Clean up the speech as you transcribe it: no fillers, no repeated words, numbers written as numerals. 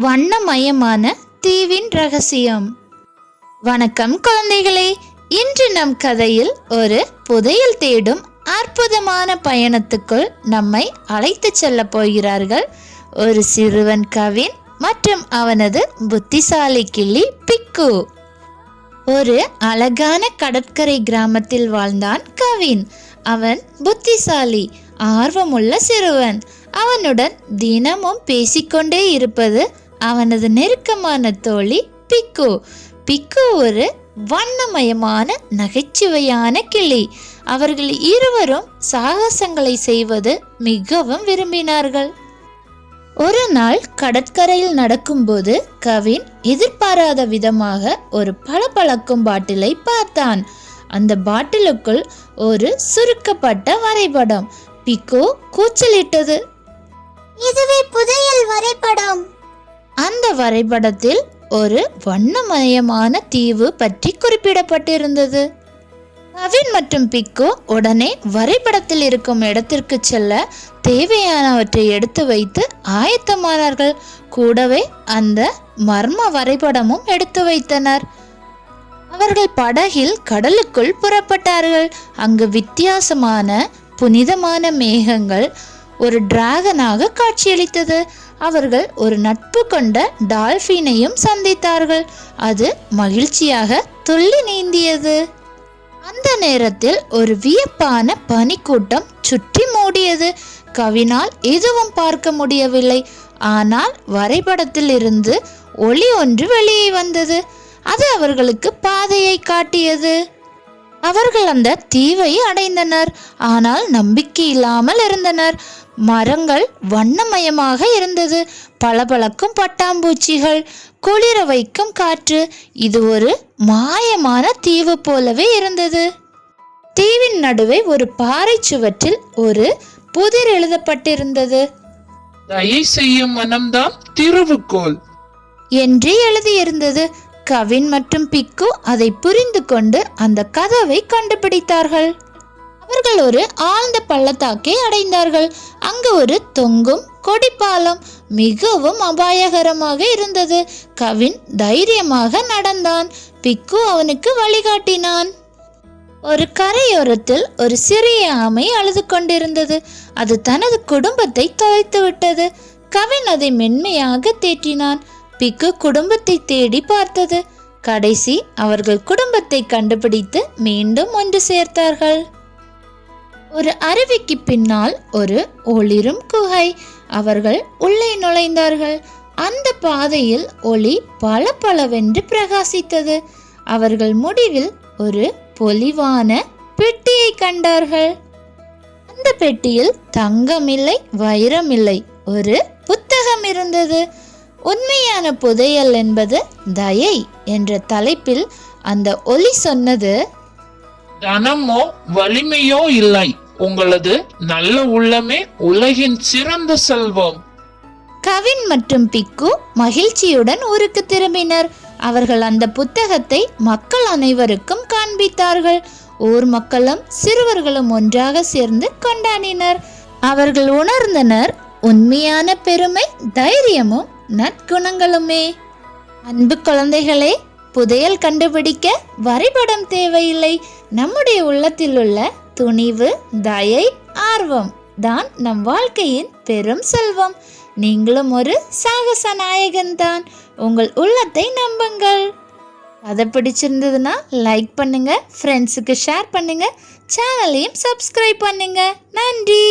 வண்ணமயமான தீவின் ரகசியம். வணக்கம் குழந்தைகளே, இன்று நம் கதையில் ஒரு புதையல் தேடும் அற்புதமான பயணத்துக்குள் நம்மை அழைத்து செல்ல போகிறார்கள் ஒரு சிறுவன் கவின் மற்றும் அவனது புத்திசாலி கிளி பிக்கு. ஒரு அழகான கடற்கரை கிராமத்தில் வாழ்ந்தான் கவின். அவன் புத்திசாலி, ஆர்வமுள்ள சிறுவன். அவனுடன் தினமும் பேசிக்கொண்டே இருப்பது அவனது நெருக்கமான தோழி பிக்கு. பிக்கு ஒரு வண்ணமயமான நகைச்சுவையான கிளி. அவர்கள் இருவரும் சாகசங்களை செய்வது மிகவும் விரும்பினார்கள். ஒரு நாள் கடற்கரையில் நடக்கும்போது கவின் எதிர்பாராத விதமாக ஒரு பளபளக்கும் பாட்டிலை பார்த்தான். அந்த பாட்டிலுக்குள் ஒரு சுருக்கப்பட்ட வரைபடம். பிக்கு கூச்சலிட்டது, இதுவே புதையல் வரைபடம். அந்த வரைபடத்தில் ஒரு வண்ணமயமான தீவு பற்றி குறிப்பிடப்பட்டிருந்தது. கவின் மற்றும் பிக்கு உடனே வரைபடத்தில் இருக்கும் இடத்திற்கு செல்ல தேவையானவற்றை எடுத்து வைத்து ஆயத்தமானார்கள். கூடவே அந்த மர்ம வரைபடமும் எடுத்து வைத்தனர். அவர்கள் படகில் கடலுக்குள் புறப்பட்டார்கள். அங்கு வித்தியாசமான புனிதமான மேகங்கள் ஒரு டிராகனாக காட்சியளித்தது. அவர்கள் ஒரு நட்பு கொண்ட டால்பினையும் சந்தித்தார்கள். அது மகிழ்ச்சியாக துள்ளி நீந்தியது. அந்த நேரத்தில் ஒரு வியப்பான பனிக்கூட்டம் சுற்றி மூடியது. கவினால் எதுவும் பார்க்க முடியவில்லை. ஆனால் வரைபடத்தில் இருந்து ஒளி ஒன்று வெளியே வந்தது. அது அவர்களுக்கு பாதையை காட்டியது. அவர்கள் அந்த தீவை அடைந்தனர். ஆனால் நம்பிக்கை இல்லாமல் இருந்தனர். மரங்கள் வண்ணமயமாக இருந்தது. பளபளக்கும் பட்டாம்பூச்சிகள், குளிர வைக்கும் காற்று. இது ஒரு மாயமான தீவு போலவே இருந்தது. தீவின் நடுவே ஒரு பாறை சுவற்றில் ஒரு புதிர் எழுதப்பட்டிருந்தது. தயை செய்யும் மனம்தான் திருவுக்கோள் என்று எழுதியிருந்தது. கவின் மற்றும் பிக்கு அதை புரிந்து கொண்டு அந்த கதவை கண்டுபிடித்தார்கள். அவர்கள் ஒரு ஆழ்ந்த பள்ளத்தாக்கை அடைந்தார்கள். அங்கு ஒரு தொங்கும் கொடிப்பாலம் மிகவும் அபாயகரமாக இருந்தது. கவின் தைரியமாக நடந்தான். பிக்கு அவனுக்கு வழிகாட்டினான். ஒரு கரையோரத்தில் ஒரு சிறிய ஆமை அழுது கொண்டிருந்தது. அது தனது குடும்பத்தை தொலைத்து விட்டது. கவின் அதை மென்மையாக தேற்றினான். பிக்கு குடும்பத்தை தேடி பார்த்தது. கடைசி அவர்கள் குடும்பத்தை கண்டுபிடித்து மீண்டும் ஒன்று சேர்த்தார்கள். ஒரு அருவிக்கு பின்னால் ஒரு ஒளிரும் குகை. அவர்கள் உள்ளே நுழைந்தார்கள். அந்த பாதையில் ஒளி பளபளவென்று பிரகாசித்தது. அவர்கள் முடிவில் ஒரு பொலிவான பெட்டியை கண்டார்கள். அந்த பெட்டியில் தங்கமில்லை, வைரமில்லை, ஒரு புத்தகம் இருந்தது. உண்மையான புதையல் என்பது தயை என்ற தலைப்பில் அந்த ஒலி சொன்னது, தனமோ வலிமையோ இல்லை, உங்களது நல்ல உள்ளமே உலகின் சிறந்த செல்வம். கவின் மற்றும் பிக்கு மகிழ்ச்சியுடன் ஊருக்கு திரும்பினர். அவர்கள் அந்த புத்தகத்தை மக்கள் அனைவருக்கும் காண்பித்தார்கள். ஊர் மக்களும் சிறுவர்களும் ஒன்றாக சேர்ந்து கொண்டாடினர். அவர்கள் உணர்ந்தனர், உண்மையான பெருமை தைரியமும் நற்குணங்களுமே. அன்பு குழந்தைகளே, புதையல் கண்டுபிடிக்க வரைபடம் தேவையில்லை. நம்முடைய உள்ளத்தில் உள்ள துணிவு, தயை, ஆர்வம் தான் நம் வாழ்க்கையின் பெரும் செல்வம். நீங்களும் ஒரு சாகச நாயகன் தான். உங்கள் உள்ளத்தை நம்புங்கள். அதை பிடிச்சிருந்ததுன்னா லைக் பண்ணுங்க, ஃப்ரெண்ட்ஸுக்கு ஷேர் பண்ணுங்க, சேனலையும் சப்ஸ்கிரைப் பண்ணுங்க. நன்றி.